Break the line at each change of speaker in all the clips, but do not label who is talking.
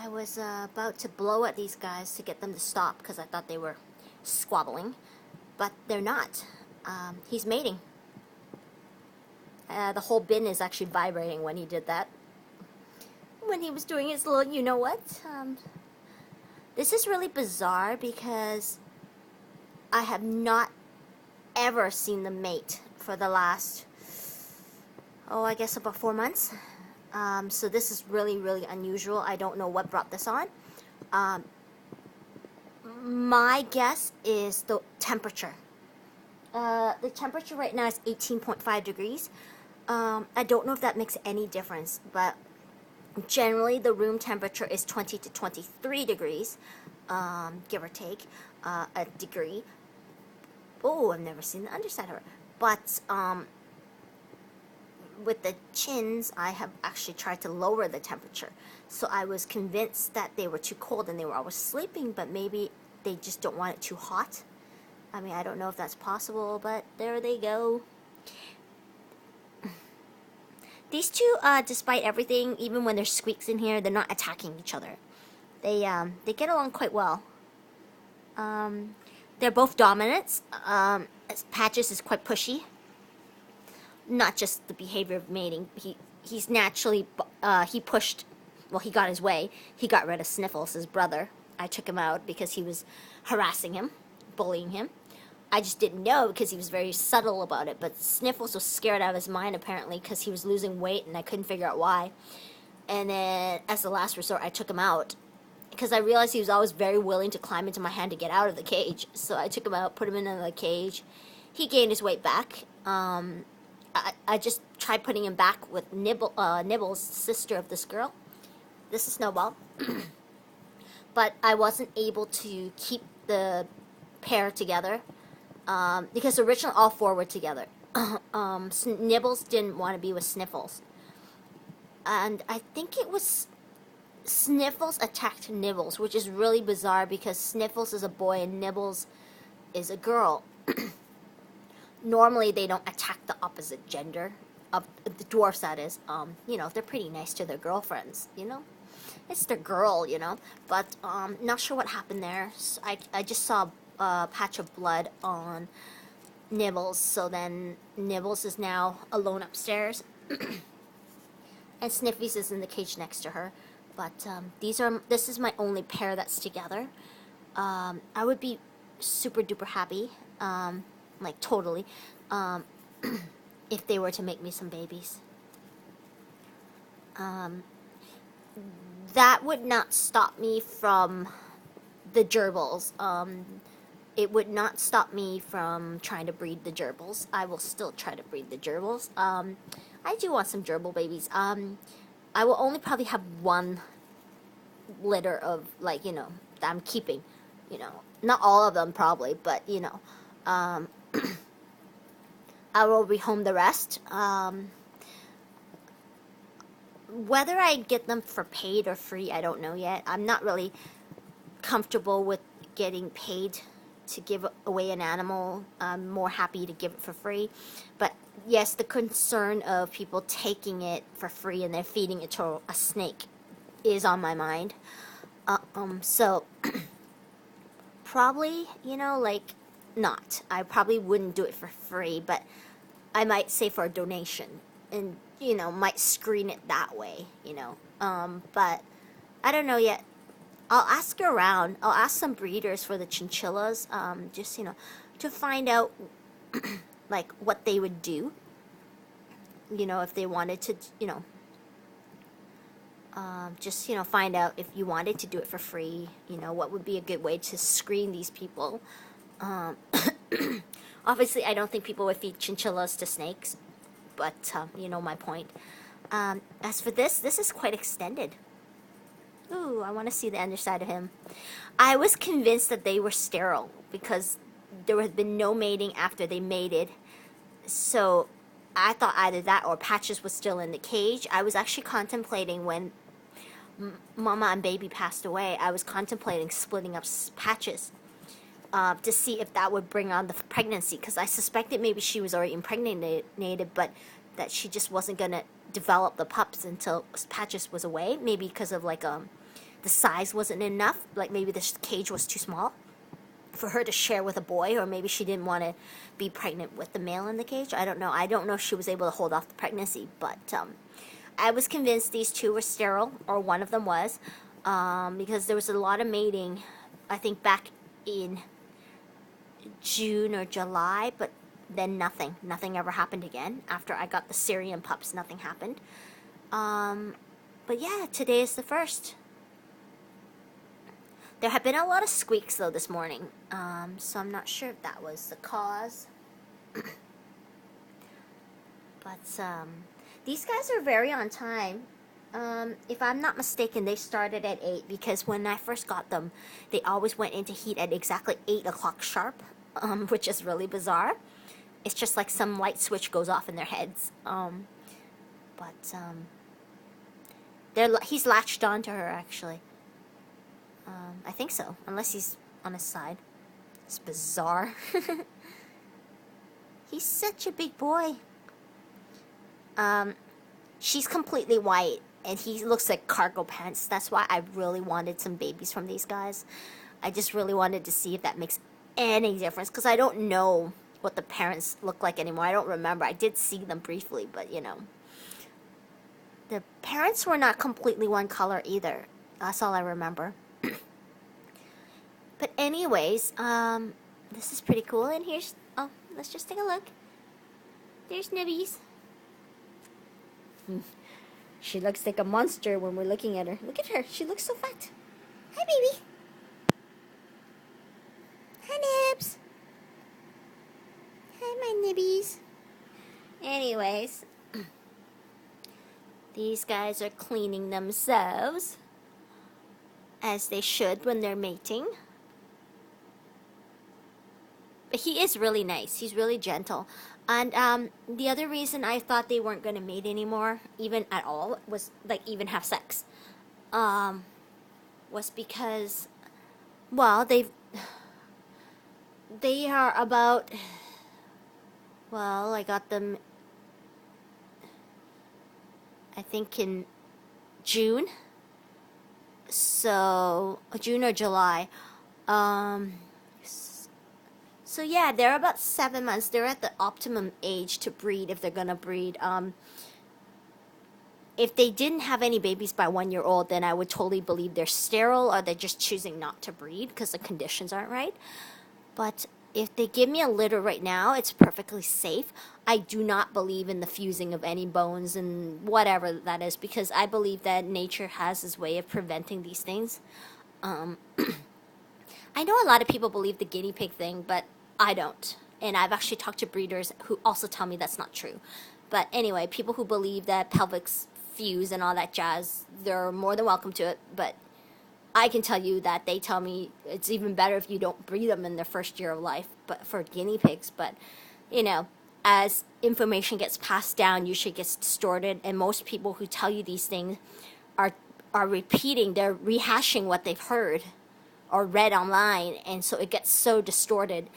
I was about to blow at these guys to get them to stop because I thought they were squabbling, but they're not. He's mating. The whole bin is actually vibrating when he did that. When he was doing his little, you know what? This is really bizarre because I have not ever seen them mate for the last, I guess about 4 months. So this is really, really unusual. I don't know what brought this on. My guess is the temperature. The temperature right now is 18.5 degrees. I don't know if that makes any difference, but generally the room temperature is 20 to 23 degrees, give or take a degree. Oh, I've never seen the underside of it. But with the chins, I have actually tried to lower the temperature. So I was convinced that they were too cold and they were always sleeping, but maybe they just don't want it too hot. I mean, I don't know if that's possible, but there they go. These two, despite everything, even when there's squeaks in here, they're not attacking each other. They get along quite well. They're both dominants. Patches is quite pushy. Not just the behavior of mating. He's naturally, he pushed, well, he got his way. He got rid of Sniffles, his brother. I took him out because he was harassing him, bullying him. I just didn't know because he was very subtle about it. But Sniffles was scared out of his mind, apparently, because he was losing weight and I couldn't figure out why. And then, as the last resort, I took him out because I realized he was always very willing to climb into my hand to get out of the cage. So I took him out, put him in the cage. He gained his weight back. I just tried putting him back with Nibbles, sister of this girl. This is Snowball. But I wasn't able to keep the pair together because originally all four were together. Nibbles didn't want to be with Sniffles. And I think it was Sniffles attacked Nibbles, which is really bizarre because Sniffles is a boy and Nibbles is a girl. Normally they don't attack the opposite gender of the dwarfs, that is. You know, they're pretty nice to their girlfriends, you know. It's their girl, you know. But not sure what happened there. So I just saw a patch of blood on Nibbles, so then Nibbles is now alone upstairs. And Sniffy's is in the cage next to her. But this is my only pair that's together. I would be super duper happy. Like totally, if they were to make me some babies. That would not stop me from the gerbils. It would not stop me from trying to breed the gerbils. I will still try to breed the gerbils. I do want some gerbil babies. I will only probably have one litter of, like, you know, that I'm keeping. You know, not all of them probably, but, you know. I will rehome the rest. Whether I get them for paid or free, I don't know yet. I'm not really comfortable with getting paid to give away an animal. I'm more happy to give it for free. But yes, the concern of people taking it for free and they're feeding it to a snake is on my mind. So probably, you know, like, not. I probably wouldn't do it for free, but I might say for a donation and, you know, might screen it that way, you know. But I don't know yet. I'll ask around. I'll ask some breeders for the chinchillas, just, you know, to find out, like, what they would do, you know, if they wanted to, you know, just, you know, find out if you wanted to do it for free, you know, what would be a good way to screen these people. Obviously, I don't think people would feed chinchillas to snakes, but, you know my point. As for this is quite extended. Ooh, I want to see the underside of him. I was convinced that they were sterile because there had been no mating after they mated. So I thought either that or Patches was still in the cage. I was actually contemplating when Mama and Baby passed away, I was contemplating splitting up Patches. To see if that would bring on the pregnancy, because I suspected maybe she was already impregnated, but that she just wasn't going to develop the pups until Patches was away, maybe because of like the size wasn't enough. Like maybe the cage was too small for her to share with a boy, or maybe she didn't want to be pregnant with the male in the cage. I don't know. I don't know if she was able to hold off the pregnancy, but I was convinced these two were sterile, or one of them was, because there was a lot of mating, I think back in June or July, but then nothing ever happened again. After I got the Syrian pups, nothing happened. But yeah, today is the first. There have been a lot of squeaks though this morning, so I'm not sure if that was the cause. But these guys are very on time. If I'm not mistaken, they started at 8 because when I first got them, they always went into heat at exactly 8 o'clock sharp, which is really bizarre. It's just like some light switch goes off in their heads. He's latched on to her, actually. I think so, unless he's on his side. It's bizarre. He's such a big boy. She's completely white, and he looks like cargo pants. That's why I really wanted some babies from these guys. I just really wanted to see if that makes any difference, because I don't know what the parents look like anymore. I don't remember. I did see them briefly, but you know. The parents were not completely one color either. That's all I remember. But anyways, this is pretty cool. And here's, oh, let's just take a look. There's Nibbies. She looks like a monster when we're looking at her. Look at her. She looks so fat. Hi, baby. Hi, Nibs. Hi, my Nibbies. Anyways, these guys are cleaning themselves, as they should when they're mating. But he is really nice. He's really gentle. And the other reason I thought they weren't going to mate anymore, even at all, was like even have sex, was because, well, they are about, well, I got them, I think in June, so June or July. So yeah, they're about 7 months. They're at the optimum age to breed if they're gonna breed. If they didn't have any babies by 1 year old, then I would totally believe they're sterile or they're just choosing not to breed because the conditions aren't right. But if they give me a litter right now, it's perfectly safe. I do not believe in the fusing of any bones and whatever that is, because I believe that nature has its way of preventing these things. I know a lot of people believe the guinea pig thing, but I don't. And I've actually talked to breeders who also tell me that's not true. But anyway, people who believe that pelvics fuse and all that jazz, they're more than welcome to it. But I can tell you that they tell me it's even better if you don't breed them in their first year of life, but for guinea pigs. But, you know, as information gets passed down, usually gets distorted. And most people who tell you these things are repeating, they're rehashing what they've heard or read online. And so it gets so distorted.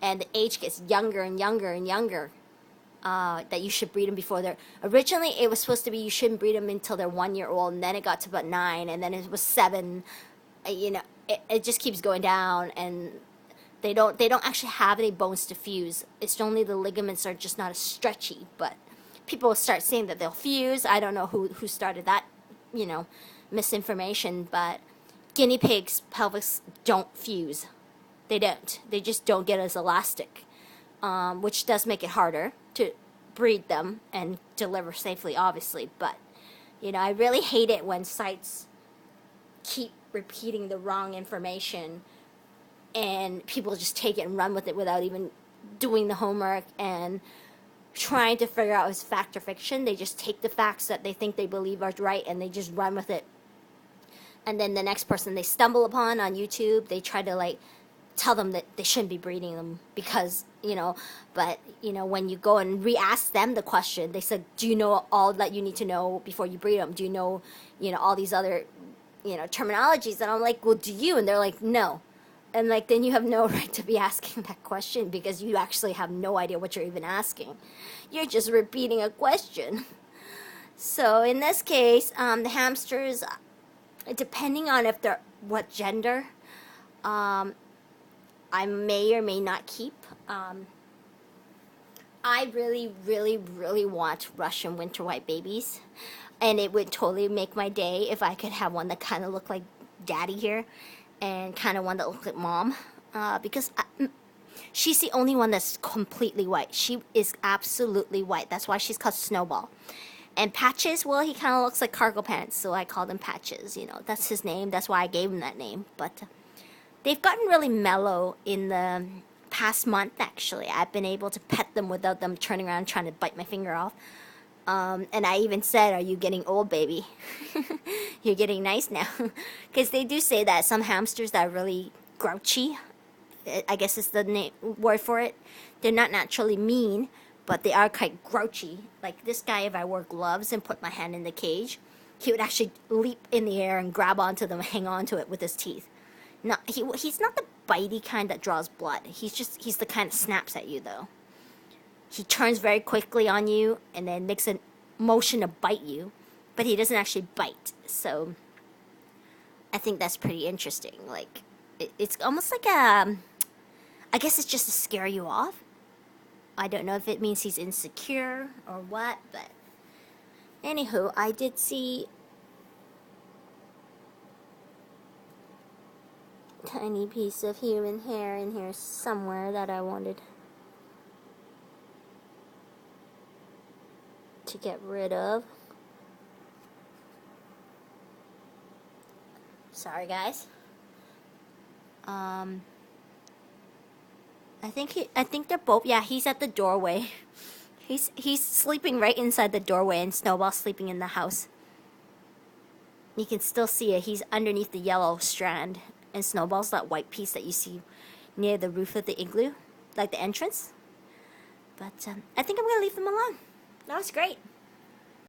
And the age gets younger and younger and younger, that you should breed them before they're... Originally, it was supposed to be you shouldn't breed them until they're 1 year old, and then it got to about 9, and then it was 7. You know, it just keeps going down, and they don't actually have any bones to fuse. It's only the ligaments are just not as stretchy. But people start saying that they'll fuse. I don't know who started that, you know, misinformation. But guinea pigs' pelvics don't fuse. They don't. They just don't get as elastic, which does make it harder to breed them and deliver safely, obviously. But, you know, I really hate it when sites keep repeating the wrong information and people just take it and run with it without even doing the homework and trying to figure out if it's fact or fiction. They just take the facts that they think they believe are right and they just run with it. And then the next person they stumble upon on YouTube, they try to, like, tell them that they shouldn't be breeding them because, you know, but, you know, when you go and re-ask them the question, they said, do you know all that you need to know before you breed them? Do you know, all these other, terminologies? And I'm like, well, do you? And they're like, no. And, like, then you have no right to be asking that question because you actually have no idea what you're even asking. You're just repeating a question. So in this case, the hamsters, depending on if they're what gender, I may or may not keep. I really, really, really want Russian winter white babies, and it would totally make my day if I could have one that kind of looked like Daddy here, and kind of one that looked like Mom, because she's the only one that's completely white. She is absolutely white. That's why she's called Snowball. And Patches, well, he kind of looks like cargo pants, so I called him Patches. You know, that's his name. That's why I gave him that name. But they've gotten really mellow in the past month, actually. I've been able to pet them without them turning around trying to bite my finger off. And I even said, "Are you getting old, baby? You're getting nice now." Because they do say that some hamsters that are really grouchy, I guess is the word for it, they're not naturally mean, but they are quite grouchy. Like this guy, if I wore gloves and put my hand in the cage, he would actually leap in the air and grab onto them and hang onto it with his teeth. He's not the bitey kind that draws blood. He's the kind that snaps at you, though. He turns very quickly on you and then makes a motion to bite you, but he doesn't actually bite. So I think that's pretty interesting. Like it's almost like I guess it's just to scare you off. I don't know if it means he's insecure or what, but anywho, I did see a tiny piece of human hair in here somewhere that I wanted to get rid of. Sorry, guys. I think they're both. Yeah, he's at the doorway. He's sleeping right inside the doorway, and Snowball's sleeping in the house. You can still see it. He's underneath the yellow strand, and Snowball's that white piece that you see near the roof of the igloo, like the entrance. But I think I'm gonna leave them alone. That was great.